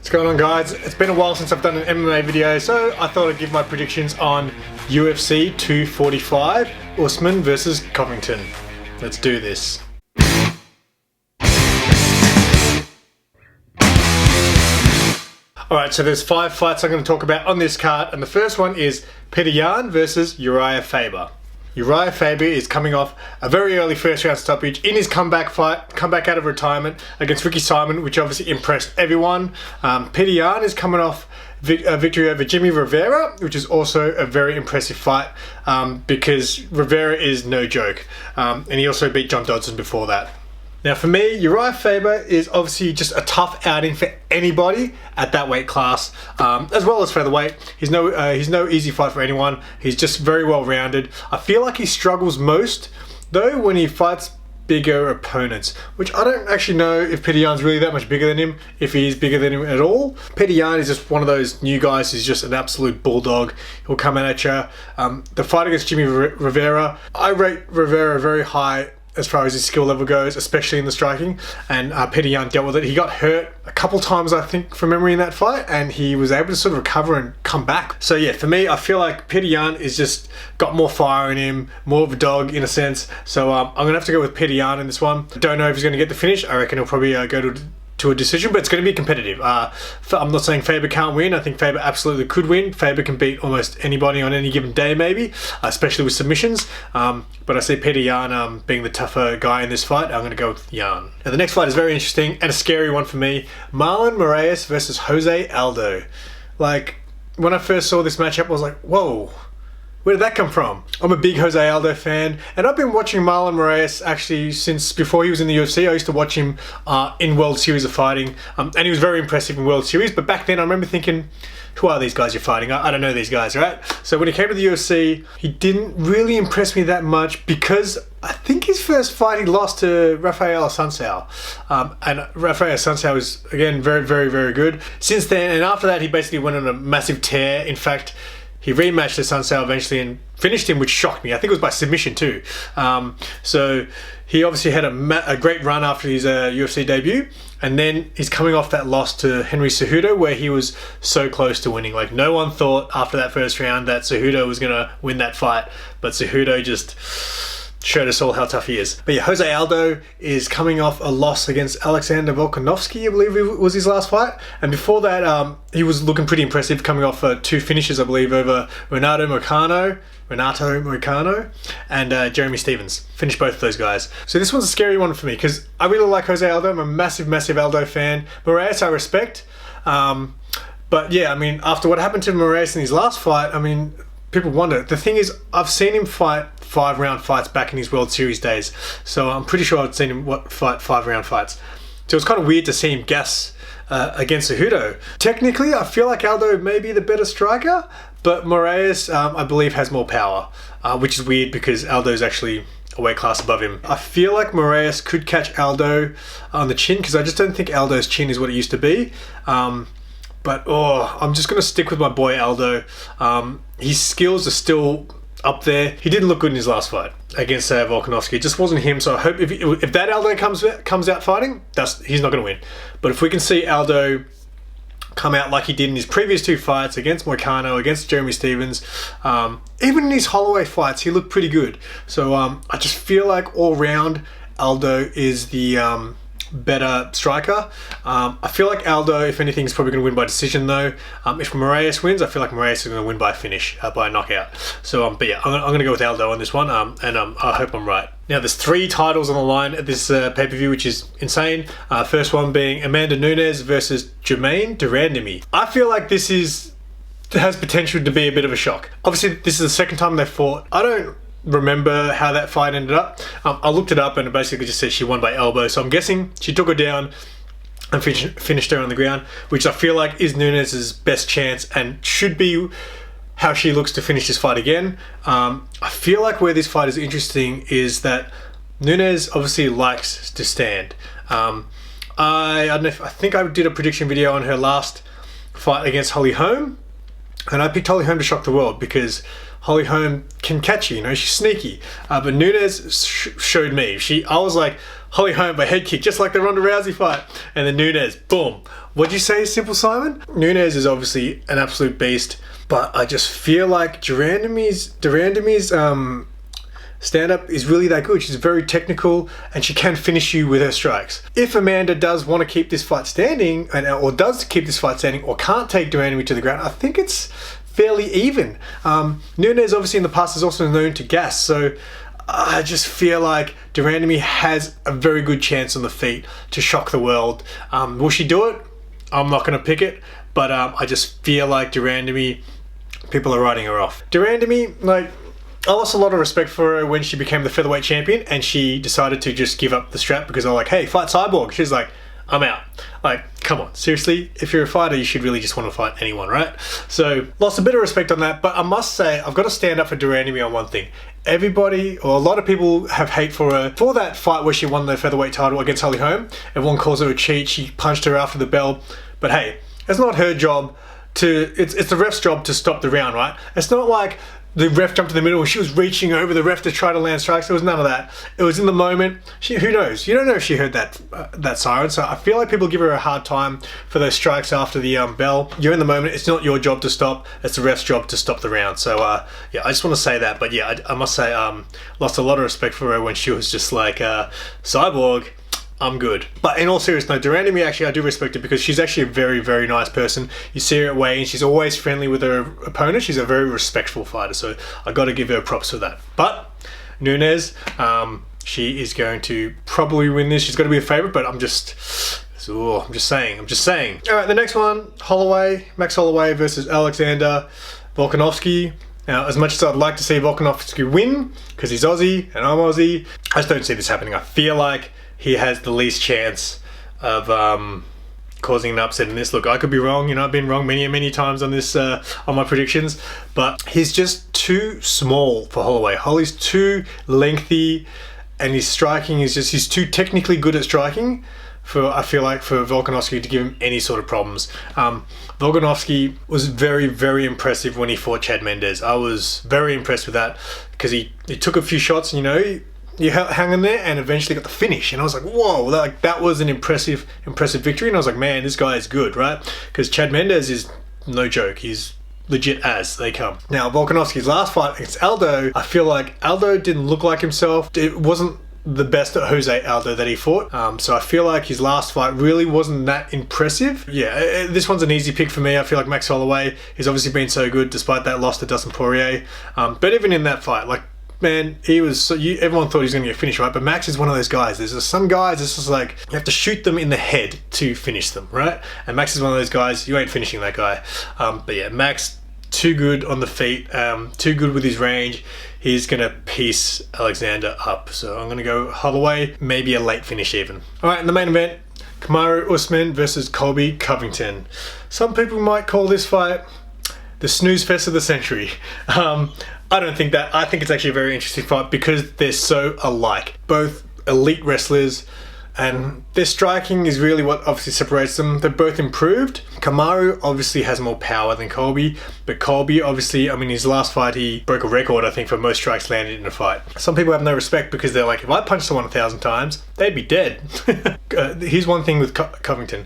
What's going on, guys? It's been a while since I've done an MMA video, so I thought I'd give my predictions on UFC 245, Usman versus Covington. Let's do this. Alright, so there's 5 fights I'm going to talk about on this card, and the first one is Petr Yan versus Uriah Faber. Uriah Faber is coming off a very early first round stoppage in his comeback out of retirement against Ricky Simon, which obviously impressed everyone. Petr Yan is coming off a victory over Jimmy Rivera, which is also a very impressive fight because Rivera is no joke. And he also beat John Dodson before that. Now for me, Uriah Faber is obviously just a tough outing for anybody at that weight class, as well as featherweight. He's no easy fight for anyone. He's just very well rounded. I feel like he struggles most though when he fights bigger opponents, which I don't actually know if Petr Yan's really that much bigger than him, if he's bigger than him at all. Petr Yan is just one of those new guys who's just an absolute bulldog. He'll come at you. The fight against Jimmy Rivera, I rate Rivera very high as far as his skill level goes, especially in the striking, and Petr Yan dealt with it. He got hurt a couple times, I think, from memory in that fight, and he was able to sort of recover and come back. So yeah, for me, I feel like Petr Yan is just got more fire in him, more of a dog in a sense. So I'm gonna have to go with Petr Yan in this one. I don't know if he's gonna get the finish. I reckon he'll probably go to a decision, but it's going to be competitive. I'm not saying Faber can't win. I think Faber absolutely could win. Faber can beat almost anybody on any given day, maybe, especially with submissions. But I see Petr Yan being the tougher guy in this fight. I'm going to go with Yan. Now the next fight is very interesting and a scary one for me. Marlon Moraes versus Jose Aldo. Like, when I first saw this matchup, I was like, whoa. Where did that come from? I'm a big Jose Aldo fan, and I've been watching Marlon Moraes actually since before he was in the UFC. I used to watch him in World Series of Fighting, and he was very impressive in World Series, but back then I remember thinking, who are these guys you're fighting? I don't know these guys, right? So when he came to the UFC, he didn't really impress me that much because I think his first fight he lost to Rafael Assunção. And Rafael Assunção was, again, very, very, very good. Since then, and after that, he basically went on a massive tear. In fact, he rematched Assunção eventually and finished him, which shocked me. I think it was by submission too. So he obviously had a great run after his UFC debut, and then he's coming off that loss to Henry Cejudo, where he was so close to winning. Like, no one thought after that first round that Cejudo was gonna win that fight, but Cejudo just showed us all how tough he is. But yeah, Jose Aldo is coming off a loss against Alexander Volkanovski, I believe it was his last fight. And before that, he was looking pretty impressive, coming off 2 finishes, I believe, over Renato Moicano and Jeremy Stephens. Finished both of those guys. So this one's a scary one for me because I really like Jose Aldo. I'm a massive, massive Aldo fan. Moraes I respect. But yeah, I mean, after what happened to Moraes in his last fight, I mean, people wonder. The thing is, I've seen him fight 5-round fights back in his World Series days. So I'm pretty sure I've seen him fight 5-round fights. So it's kind of weird to see him gas against Cejudo. Technically, I feel like Aldo may be the better striker, but Moraes, I believe, has more power, which is weird because Aldo's actually a weight class above him. I feel like Moraes could catch Aldo on the chin because I just don't think Aldo's chin is what it used to be. But I'm just going to stick with my boy Aldo. His skills are still up there. He didn't look good in his last fight against Volkanovski. It just wasn't him. So I hope if that Aldo comes out fighting, he's not going to win. But if we can see Aldo come out like he did in his previous 2 fights against Moicano, against Jeremy Stephens, even in his Holloway fights, he looked pretty good. So I just feel like all round Aldo is the better striker. I feel like Aldo, if anything, is probably going to win by decision though. If Moraes wins, I feel like Moraes is going to win by finish, by a knockout. So but yeah, I'm going to go with Aldo on this one, and I hope I'm right. Now there's 3 titles on the line at this pay-per-view, which is insane. First one being Amanda Nunes versus Germaine de Randamie. I feel like this has potential to be a bit of a shock. Obviously, this is the second time they've fought. I don't remember how that fight ended up. I looked it up and it basically just said she won by elbow, so I'm guessing she took her down and finished her on the ground, which I feel like is Nunes' best chance and should be how she looks to finish this fight again. I feel like where this fight is interesting is that Nunes obviously likes to stand. I don't know I think I did a prediction video on her last fight against Holly Holm, and I picked Holly Holm to shock the world because Holly Holm can catch you, she's sneaky. But Nunes showed me. I was like, Holly Holm by head kick, just like the Ronda Rousey fight. And then Nunes, boom. What'd you say, Simple Simon? Nunes is obviously an absolute beast, but I just feel like Randamie's stand-up is really that good. She's very technical and she can finish you with her strikes. If Amanda does want to keep this fight standing, or does keep this fight standing, or can't take Randamie to the ground, I think it's fairly even. Nunes obviously in the past is also known to gas, so I just feel like Randamie has a very good chance on the feet to shock the world. Will she do it? I'm not going to pick it, but I just feel like Randamie, people are writing her off. Randamie, like, I lost a lot of respect for her when she became the featherweight champion and she decided to just give up the strap because I'm like, hey, fight Cyborg. She's like, I'm out. Like, come on, seriously, if you're a fighter, you should really just want to fight anyone, right? So, lost a bit of respect on that, but I must say, I've got to stand up for Randamie on one thing. Everybody, or a lot of people have hate for her for that fight where she won the featherweight title against Holly Holm. Everyone calls her a cheat. She punched her after the bell. But hey, it's not her job to, it's the ref's job to stop the round, right? It's not like the ref jumped in the middle and she was reaching over the ref to try to land strikes. There was none of that. It was in the moment. Who knows? You don't know if she heard that siren. So I feel like people give her a hard time for those strikes after the bell. You're in the moment. It's not your job to stop. It's the ref's job to stop the round. So yeah, I just want to say that. But yeah, I must say, lost a lot of respect for her when she was just like, Cyborg, I'm good. But in all seriousness, no, Randamie, actually, I do respect her because she's actually a very, very nice person. You see her at weigh-in, she's always friendly with her opponent. She's a very respectful fighter, so I got to give her props for that. But Nunes, she is going to probably win this. She's going to be a favorite, but I'm just saying. All right, the next one, Max Holloway versus Alexander Volkanovski. Now, as much as I'd like to see Volkanovski win, because he's Aussie and I'm Aussie, I just don't see this happening. I feel like he has the least chance of causing an upset in this. Look, I could be wrong. You know, I've been wrong many times on this, on my predictions. But he's just too small for Holloway. Holly's too lengthy, and his striking is just, he's too technically good at striking for, I feel like, for Volkanovski to give him any sort of problems. Volkanovski was very, very impressive when he fought Chad Mendes. I was very impressed with that because he took a few shots, you know, you hang in there and eventually got the finish, and I was like, whoa, that was an impressive victory. And I was like, man, this guy is good, right? Because Chad Mendes is no joke. He's legit as they come. Now, Volkanovski's last fight against Aldo, I feel like Aldo didn't look like himself. It wasn't the best at Jose Aldo that he fought. So I feel like his last fight really wasn't that impressive. Yeah, this one's an easy pick for me. I feel like Max Holloway has obviously been so good despite that loss to Dustin Poirier. But even in that fight, like, man, he was so, everyone thought he was going to get finished, right? But Max is one of those guys. There's just some guys, it's just like you have to shoot them in the head to finish them, right? And Max is one of those guys, you ain't finishing that guy. But yeah, Max, too good on the feet, too good with his range. He's going to piece Alexander up. So I'm going to go Holloway, maybe a late finish even. All right, in the main event, Kamaru Usman versus Colby Covington. Some people might call this fight the snooze fest of the century. I don't think that. I think it's actually a very interesting fight because they're so alike. Both elite wrestlers, and their striking is really what obviously separates them. They're both improved. Kamaru obviously has more power than Colby, but Colby obviously, I mean, his last fight, he broke a record, I think, for most strikes landed in a fight. Some people have no respect because they're like, if I punched someone 1,000 times, they'd be dead. Here's one thing with Covington.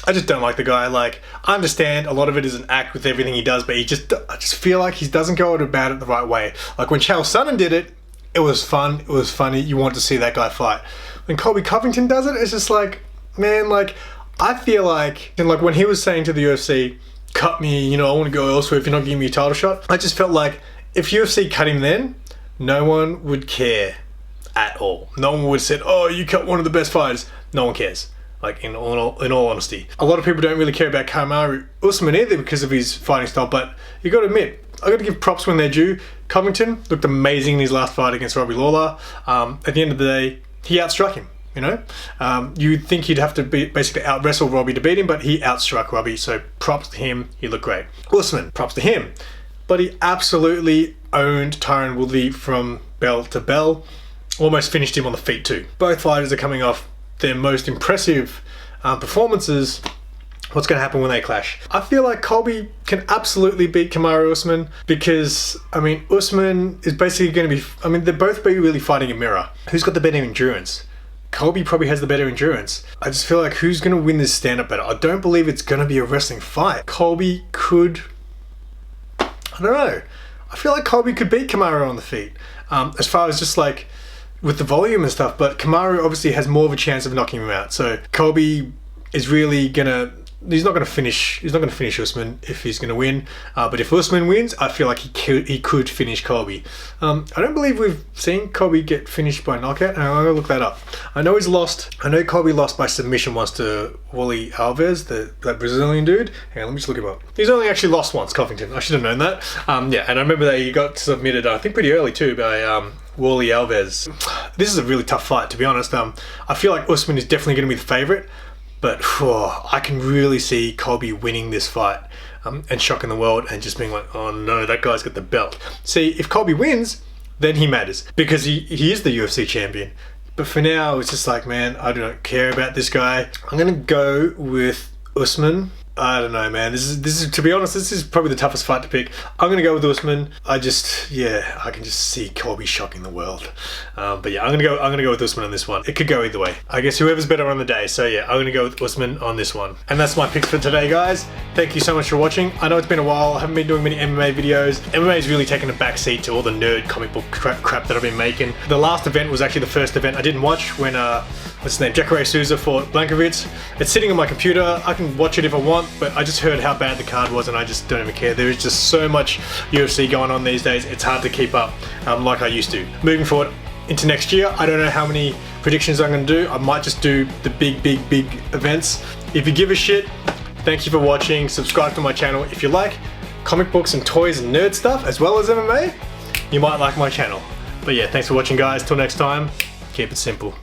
I just don't like the guy. Like, I understand a lot of it is an act with everything he does, but I just feel like he doesn't go about it the right way. Like when Chael Sonnen did it, it was fun, it was funny, you want to see that guy fight. When Colby Covington does it, it's just like, man, like, I feel like, and like when he was saying to the UFC, cut me, you know, I want to go elsewhere if you're not giving me a title shot, I just felt like if UFC cut him then, no one would care at all. No one would have said, oh, you cut one of the best fighters. No one cares. Like, in all honesty. A lot of people don't really care about Kamaru Usman either because of his fighting style, but you got to admit, I got to give props when they're due. Covington looked amazing in his last fight against Robbie Lawler. At the end of the day, he outstruck him, you know? You'd think he'd have to basically out-wrestle Robbie to beat him, but he outstruck Robbie, so props to him. He looked great. Usman, props to him. But he absolutely owned Tyron Woodley from bell to bell. Almost finished him on the feet too. Both fighters are coming off their most impressive performances. What's going to happen when they clash? I feel like Colby can absolutely beat Kamaru Usman because, I mean, Usman is basically going to be, I mean, they're both really fighting a mirror. Who's got the better endurance? Colby probably has the better endurance. I just feel like who's going to win this stand-up battle? I don't believe it's going to be a wrestling fight. Colby could... I don't know. I feel like Colby could beat Kamaru on the feet. As far as just like with the volume and stuff, but Kamaru obviously has more of a chance of knocking him out. So Colby is really gonna... He's not going to finish Usman if he's going to win. But if Usman wins, I feel like he could finish Colby. I don't believe we've seen Colby get finished by knockout. I'm going to look that up. I know he's lost. I know Colby lost by submission once to Wally Alves, that Brazilian dude. Hang on, let me just look him up. He's only actually lost once, Covington. I should have known that. Yeah, and I remember that he got submitted, I think pretty early too, by Wally Alves. This is a really tough fight, to be honest. I feel like Usman is definitely going to be the favourite. But I can really see Colby winning this fight and shocking the world and just being like, oh no, that guy's got the belt. See, if Colby wins, then he matters because he is the UFC champion. But for now, it's just like, man, I don't care about this guy. I'm going to go with Usman. I don't know, man. This is to be honest, this is probably the toughest fight to pick. I'm gonna go with Usman. I can just see Colby shocking the world. But yeah, I'm gonna go with Usman on this one. It could go either way. I guess whoever's better on the day. So yeah, I'm gonna go with Usman on this one. And that's my picks for today, guys. Thank you so much for watching. I know it's been a while. I haven't been doing many MMA videos. MMA has really taken a backseat to all the nerd comic book crap that I've been making. The last event was actually the first event I didn't watch when what's his name? Jacare Souza fought Blankovic. It's sitting on my computer. I can watch it if I want, but I just heard how bad the card was and I just don't even care. There is just so much UFC going on these days. It's hard to keep up like I used to. Moving forward into next year, I don't know how many predictions I'm going to do. I might just do the big events. If you give a shit, thank you for watching. Subscribe to my channel. If you like comic books and toys and nerd stuff as well as MMA, you might like my channel. But yeah, thanks for watching, guys. Till next time, keep it simple.